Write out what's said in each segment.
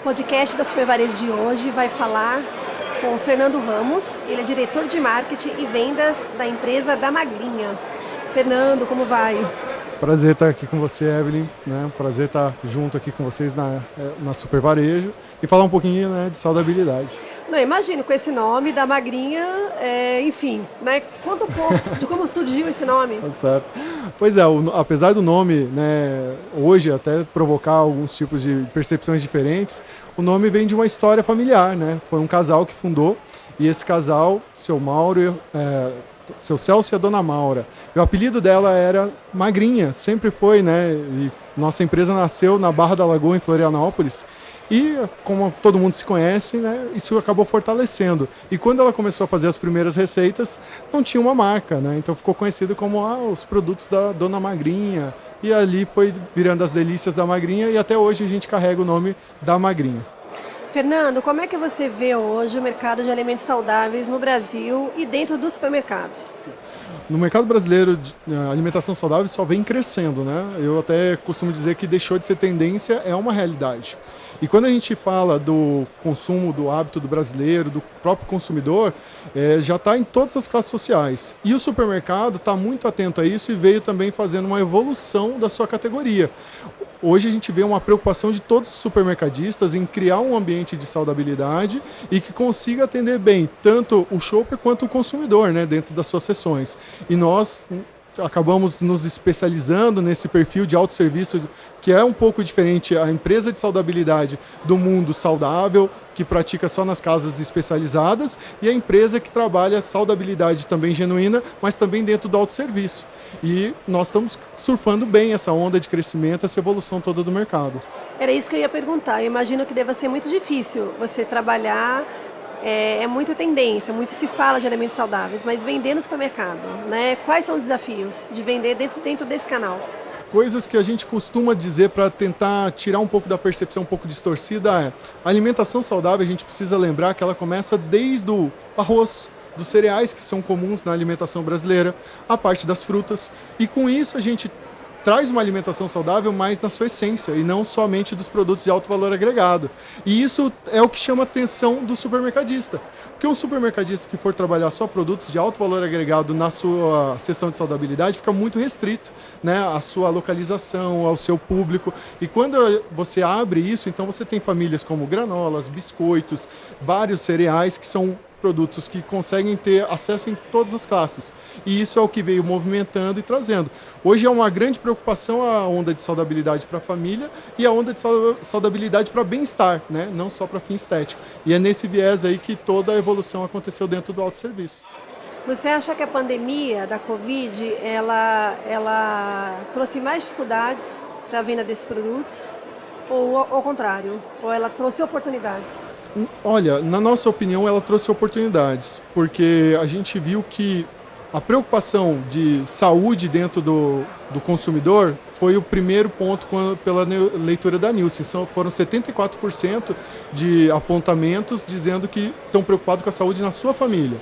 podcast da Super Varejo de hoje vai falar com o Fernando Ramos. Ele é diretor de marketing e vendas da empresa da Magrinha. Fernando, como vai? Prazer estar aqui com você, Evelyn, né? Prazer estar junto aqui com vocês na Super Varejo e falar um pouquinho, né, de saudabilidade. Não, imagino, com esse nome da Magrinha, enfim, né? Conta um pouco de como surgiu esse nome. Tá certo. Pois é, apesar do nome, né, hoje até provocar alguns tipos de percepções diferentes, o nome vem de uma história familiar, né? Foi um casal que fundou e esse casal, seu Mauro, seu Celso e a dona Maura. E o apelido dela era Magrinha, sempre foi, né? E nossa empresa nasceu na Barra da Lagoa, em Florianópolis. E, como todo mundo se conhece, né, isso acabou fortalecendo. E quando ela começou a fazer as primeiras receitas, não tinha uma marca, né? Então ficou conhecido como os produtos da Dona Magrinha. E ali foi virando as delícias da Magrinha e até hoje a gente carrega o nome da Magrinha. Fernando, como é que você vê hoje o mercado de alimentos saudáveis no Brasil e dentro dos supermercados? No mercado brasileiro, a alimentação saudável só vem crescendo, né? Eu até costumo dizer que deixou de ser tendência, é uma realidade. E quando a gente fala do consumo, do hábito do brasileiro, do próprio consumidor, já está em todas as classes sociais. E o supermercado está muito atento a isso e veio também fazendo uma evolução da sua categoria. Hoje a gente vê uma preocupação de todos os supermercadistas em criar um ambiente de saudabilidade e que consiga atender bem tanto o shopper quanto o consumidor, né, dentro das suas sessões. E nós acabamos nos especializando nesse perfil de autosserviço, que é um pouco diferente a empresa de saudabilidade do mundo saudável, que pratica só nas casas especializadas, e a empresa que trabalha saudabilidade também genuína, mas também dentro do autosserviço. E nós estamos surfando bem essa onda de crescimento, essa evolução toda do mercado. Era isso que eu ia perguntar. Eu imagino que deva ser muito difícil você trabalhar. É muito tendência, muito se fala de alimentos saudáveis, mas vender no supermercado, né? Quais são os desafios de vender dentro desse canal? Coisas que a gente costuma dizer para tentar tirar um pouco da percepção um pouco distorcida a alimentação saudável, a gente precisa lembrar que ela começa desde o arroz, dos cereais que são comuns na alimentação brasileira, a parte das frutas, e com isso a gente traz uma alimentação saudável mais na sua essência e não somente dos produtos de alto valor agregado. E isso é o que chama a atenção do supermercadista. Porque um supermercadista que for trabalhar só produtos de alto valor agregado na sua seção de saudabilidade fica muito restrito, né, à sua localização, ao seu público. E quando você abre isso, então você tem famílias como granolas, biscoitos, vários cereais que são produtos que conseguem ter acesso em todas as classes. E isso é o que veio movimentando e trazendo. Hoje é uma grande preocupação a onda de saudabilidade para a família e a onda de saudabilidade para bem-estar, né? Não só para fim estético. E é nesse viés aí que toda a evolução aconteceu dentro do autosserviço. Você acha que a pandemia da Covid, ela trouxe mais dificuldades para a venda desses produtos? Ou ao contrário? Ou ela trouxe oportunidades? Olha, na nossa opinião, ela trouxe oportunidades, porque a gente viu que a preocupação de saúde dentro do consumidor foi o primeiro ponto pela leitura da Nielsen. Foram 74% de apontamentos dizendo que estão preocupados com a saúde na sua família.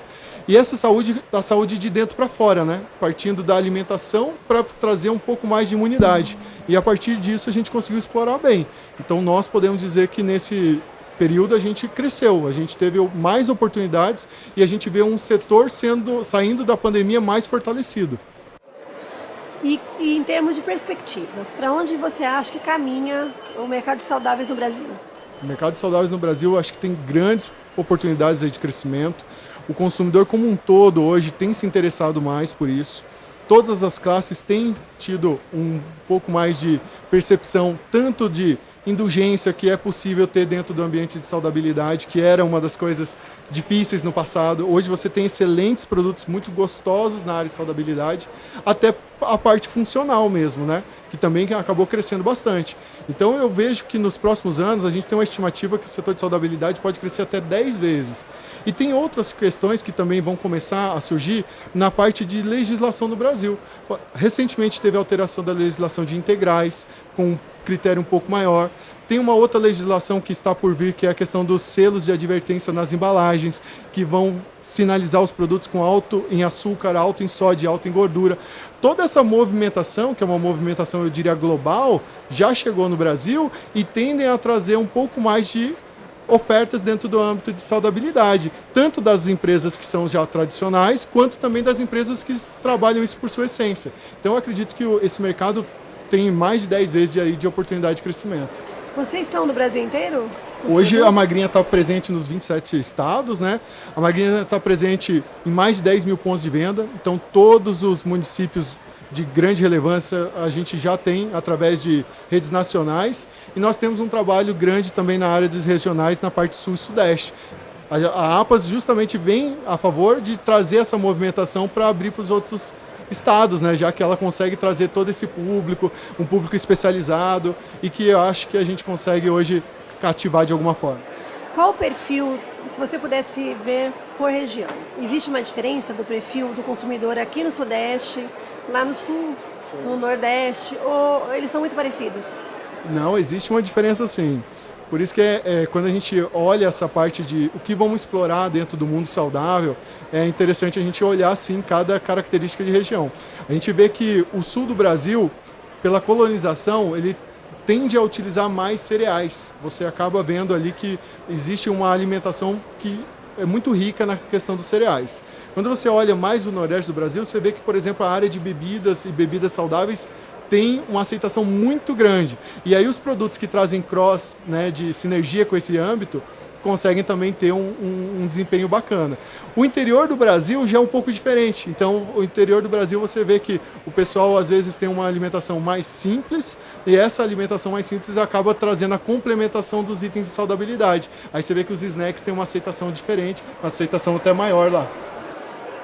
E essa saúde, a saúde de dentro para fora, né? Partindo da alimentação para trazer um pouco mais de imunidade. E a partir disso a gente conseguiu explorar bem. Então nós podemos dizer que nesse período a gente cresceu, a gente teve mais oportunidades e a gente vê um setor saindo da pandemia mais fortalecido. E em termos de perspectivas, para onde você acha que caminha o mercado de saudáveis no Brasil? O mercado de saudáveis no Brasil acho que tem grandes oportunidades aí de crescimento. O consumidor como um todo hoje tem se interessado mais por isso. Todas as classes têm tido um pouco mais de percepção, tanto de indulgência que é possível ter dentro do ambiente de saudabilidade, que era uma das coisas difíceis no passado. Hoje você tem excelentes produtos muito gostosos na área de saudabilidade, até a parte funcional mesmo, né? Que também acabou crescendo bastante. Então eu vejo que nos próximos anos a gente tem uma estimativa que o setor de saudabilidade pode crescer até 10 vezes. E tem outras questões que também vão começar a surgir na parte de legislação no Brasil. Recentemente teve a alteração da legislação de integrais, com critério um pouco maior. Tem uma outra legislação que está por vir, que é a questão dos selos de advertência nas embalagens, que vão sinalizar os produtos com alto em açúcar, alto em sódio, alto em gordura. Toda essa movimentação, que é uma movimentação, eu diria, global, já chegou no Brasil e tendem a trazer um pouco mais de ofertas dentro do âmbito de saudabilidade, tanto das empresas que são já tradicionais, quanto também das empresas que trabalham isso por sua essência. Então, eu acredito que esse mercado tem mais de 10 vezes de oportunidade de crescimento. Vocês estão no Brasil inteiro? Hoje a Magrinha está presente nos 27 estados, né? A Magrinha está presente em mais de 10 mil pontos de venda, então todos os municípios de grande relevância a gente já tem através de redes nacionais, e nós temos um trabalho grande também na área dos regionais, na parte sul e sudeste. A APAS justamente vem a favor de trazer essa movimentação para abrir para os outros estados, né, já que ela consegue trazer todo esse público, um público especializado, e que eu acho que a gente consegue hoje cativar de alguma forma. Qual o perfil, se você pudesse ver por região? Existe uma diferença do perfil do consumidor aqui no Sudeste, lá no Sul, sim, no Nordeste, ou eles são muito parecidos? Não, existe uma diferença sim. Por isso que quando a gente olha essa parte de o que vamos explorar dentro do mundo saudável, é interessante a gente olhar sim cada característica de região. A gente vê que o sul do Brasil, pela colonização, ele tende a utilizar mais cereais. Você acaba vendo ali que existe uma alimentação que é muito rica na questão dos cereais. Quando você olha mais o Nordeste do Brasil, você vê que, por exemplo, a área de bebidas e bebidas saudáveis tem uma aceitação muito grande. E aí os produtos que trazem cross, né, de sinergia com esse âmbito, conseguem também ter um desempenho bacana. O interior do Brasil já é um pouco diferente. Então, o interior do Brasil você vê que o pessoal às vezes tem uma alimentação mais simples, e essa alimentação mais simples acaba trazendo a complementação dos itens de saudabilidade. Aí você vê que os snacks têm uma aceitação diferente, uma aceitação até maior lá.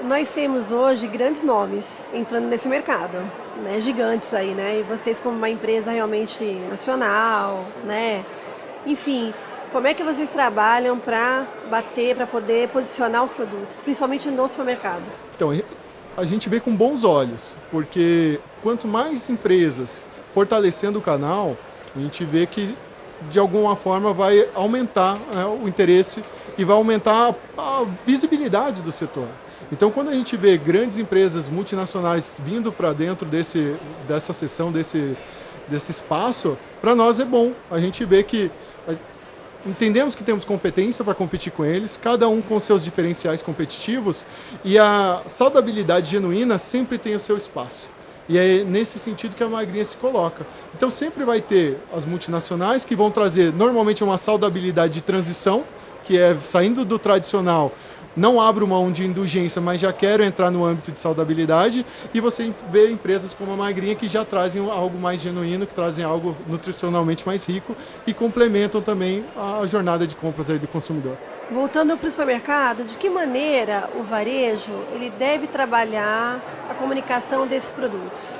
Nós temos hoje grandes nomes entrando nesse mercado, né? Gigantes aí, né? E vocês como uma empresa realmente nacional, né? Enfim, como é que vocês trabalham para bater, para poder posicionar os produtos, principalmente no supermercado? Então, a gente vê com bons olhos, porque quanto mais empresas fortalecendo o canal, a gente vê que de alguma forma vai aumentar, né, o interesse e vai aumentar a visibilidade do setor. Então, quando a gente vê grandes empresas multinacionais vindo para dentro dessa seção, desse espaço, para nós é bom. A gente vê que entendemos que temos competência para competir com eles, cada um com seus diferenciais competitivos, e a saudabilidade genuína sempre tem o seu espaço. E é nesse sentido que a Magrinha se coloca. Então sempre vai ter as multinacionais que vão trazer normalmente uma saudabilidade de transição, que é saindo do tradicional, não abro mão de indulgência, mas já quero entrar no âmbito de saudabilidade, e você vê empresas como a Magrinha que já trazem algo mais genuíno, que trazem algo nutricionalmente mais rico e complementam também a jornada de compras aí do consumidor. Voltando para o supermercado, de que maneira o varejo ele deve trabalhar a comunicação desses produtos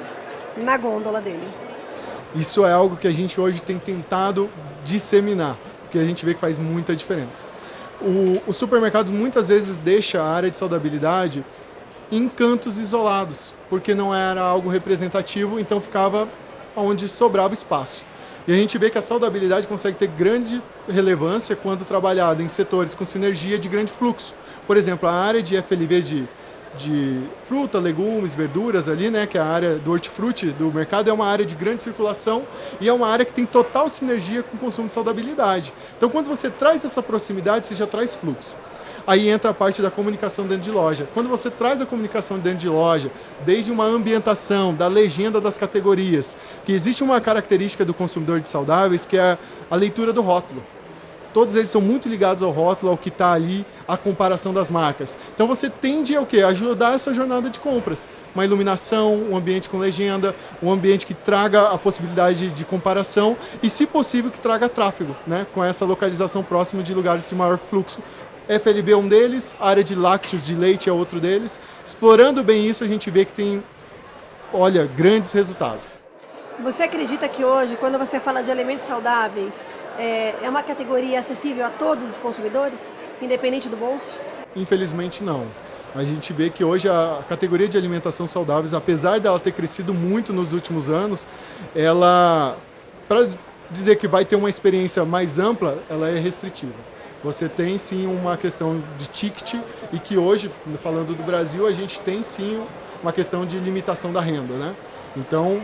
na gôndola dele? Isso é algo que a gente hoje tem tentado disseminar, porque a gente vê que faz muita diferença. O supermercado muitas vezes deixa a área de saudabilidade em cantos isolados, porque não era algo representativo, então ficava onde sobrava espaço. E a gente vê que a saudabilidade consegue ter grande relevância quando trabalhada em setores com sinergia de grande fluxo. Por exemplo, a área de FLV de fruta, legumes, verduras ali, né, que é a área do hortifruti do mercado, é uma área de grande circulação e é uma área que tem total sinergia com o consumo de saudabilidade. Então, quando você traz essa proximidade, você já traz fluxo. Aí entra a parte da comunicação dentro de loja. Quando você traz a comunicação dentro de loja, desde uma ambientação, da legenda das categorias, que existe uma característica do consumidor de saudáveis, que é a leitura do rótulo. Todos eles são muito ligados ao rótulo, ao que está ali, a comparação das marcas. Então você tende a o quê? Ajudar essa jornada de compras. Uma iluminação, um ambiente com legenda, um ambiente que traga a possibilidade de comparação e, se possível, que traga tráfego, né? Com essa localização próxima de lugares de maior fluxo. FLB é um deles, a área de lácteos, de leite é outro deles. Explorando bem isso, a gente vê que tem, olha, grandes resultados. Você acredita que hoje, quando você fala de alimentos saudáveis, é uma categoria acessível a todos os consumidores, independente do bolso? Infelizmente não. A gente vê que hoje a categoria de alimentação saudáveis, apesar dela ter crescido muito nos últimos anos, ela para dizer que vai ter uma experiência mais ampla, ela é restritiva. Você tem sim uma questão de ticket e que hoje, falando do Brasil, a gente tem sim uma questão de limitação da renda, né? Então,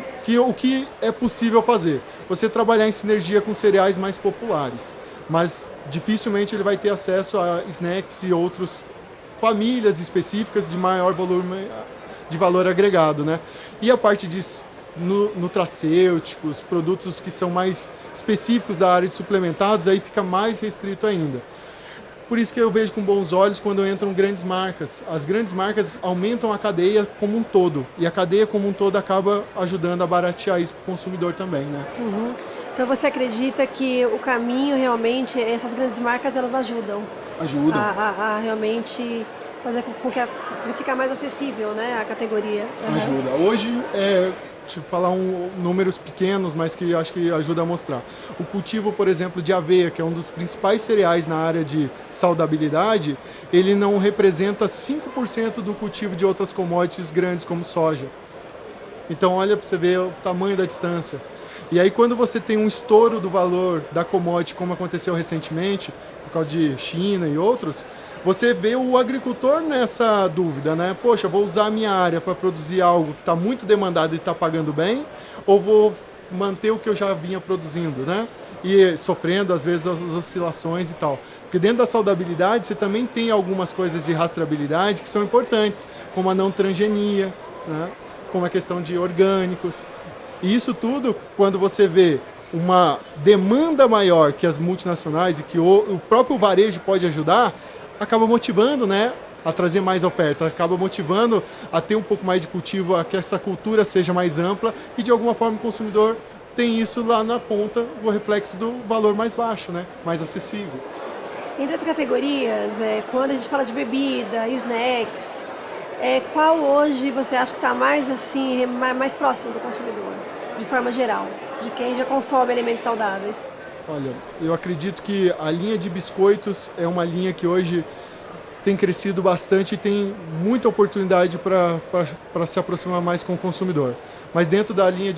o que é possível fazer? Você trabalhar em sinergia com cereais mais populares, mas dificilmente ele vai ter acesso a snacks e outras famílias específicas de maior volume de valor agregado, né? E a parte disso, nutracêuticos, produtos que são mais específicos da área de suplementados, aí fica mais restrito ainda. Por isso que eu vejo com bons olhos quando entram grandes marcas. As grandes marcas aumentam a cadeia como um todo, e a cadeia como um todo acaba ajudando a baratear isso para o consumidor também, né? Uhum. Então você acredita que o caminho realmente, essas grandes marcas, elas ajudam? Ajudam. A realmente fazer com que ficar mais acessível, né, a categoria. Ajuda. Hoje, deixa eu falar números pequenos, mas que acho que ajuda a mostrar. O cultivo, por exemplo, de aveia, que é um dos principais cereais na área de saudabilidade, ele não representa 5% do cultivo de outras commodities grandes, como soja. Então, olha para você ver o tamanho da distância. E aí, quando você tem um estouro do valor da commodity, como aconteceu recentemente, por causa de China e outros, você vê o agricultor nessa dúvida, né? Poxa, vou usar a minha área para produzir algo que está muito demandado e está pagando bem, ou vou manter o que eu já vinha produzindo, né? E sofrendo, às vezes, as oscilações e tal. Porque dentro da saudabilidade, você também tem algumas coisas de rastreabilidade que são importantes, como a não transgenia, né? Como a questão de orgânicos. E isso tudo, quando você vê uma demanda maior que as multinacionais e que o próprio varejo pode ajudar, acaba motivando, né, a trazer mais oferta, acaba motivando a ter um pouco mais de cultivo, a que essa cultura seja mais ampla e de alguma forma o consumidor tem isso lá na ponta, o reflexo do valor mais baixo, né, mais acessível. Entre as categorias, quando a gente fala de bebida, snacks, qual hoje você acha que está mais assim, mais próximo do consumidor, de forma geral, de quem já consome alimentos saudáveis? Olha, eu acredito que a linha de biscoitos é uma linha que hoje tem crescido bastante e tem muita oportunidade para se aproximar mais com o consumidor. Mas dentro da linha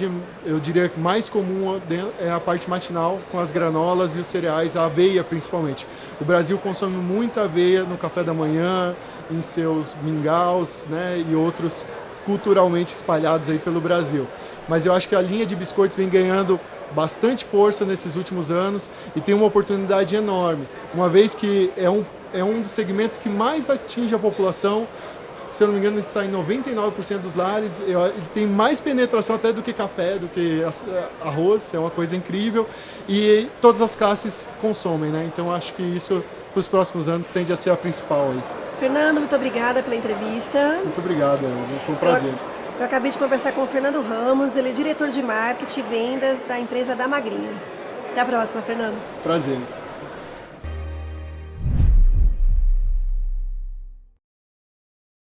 eu diria que mais comum é a parte matinal, com as granolas e os cereais, a aveia principalmente. O Brasil consome muita aveia no café da manhã, em seus mingaus, né, e outros culturalmente espalhados aí pelo Brasil. Mas eu acho que a linha de biscoitos vem ganhando bastante força nesses últimos anos e tem uma oportunidade enorme, uma vez que é um dos segmentos que mais atinge a população. Se eu não me engano, está em 99% dos lares. Ele tem mais penetração até do que café, do que arroz, é uma coisa incrível. E todas as classes consomem, né? Então acho que isso, para os próximos anos, tende a ser a principal aí. Fernando, muito obrigada pela entrevista. Muito obrigado, foi um prazer. Eu acabei de conversar com o Fernando Ramos, ele é diretor de marketing e vendas da empresa da Magrinha. Até a próxima, Fernando. Prazer.